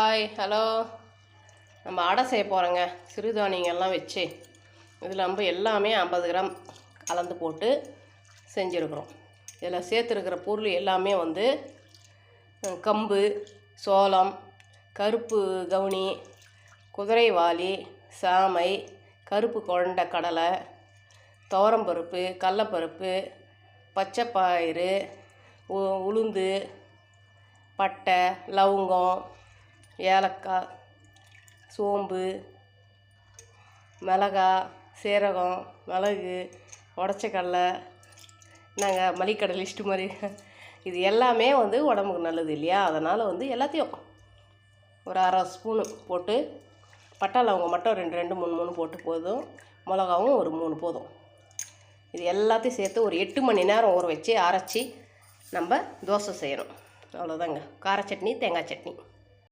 Hi hello. நம்ம அடை செய்ய போகிறோங்க. சிறுதானியங்கள்லாம் வச்சு இதில் நம்ம எல்லாமே 50 கிராம் கலந்து போட்டு செஞ்சுருக்குறோம். இதில் சேர்த்துருக்கிற பொருள் எல்லாமே வந்து கம்பு, சோளம், கருப்பு கவுனி, குதிரைவாலி, சாமை, கருப்பு கொண்ட கடலை, துவரம்பருப்பு, கடலப்பருப்பு, பச்சைப்பயிறு, உளுந்து, பட்டை, லவங்கம், ஏலக்காய், சோம்பு, மிளகாய், சீரகம், மிளகு, உடச்ச கடலை, நாங்கள் மளிகை லிஸ்ட்டு மாதிரி இது எல்லாமே வந்து உடம்புக்கு நல்லது இல்லையா? அதனால் வந்து எல்லாத்தையும் ஒரு அரை ஸ்பூனு போட்டு, பட்டை லவங்கம் மட்டும் 2 3 போட்டு போதும். மிளகாவும் ஒரு 3 போதும். இது எல்லாத்தையும் சேர்த்து ஒரு 8 மணி நேரம் ஊற வச்சு அரைச்சி நம்ம தோசை செய்யணும். அவ்வளோதாங்க. கார சட்னி, தேங்காய் சட்னி.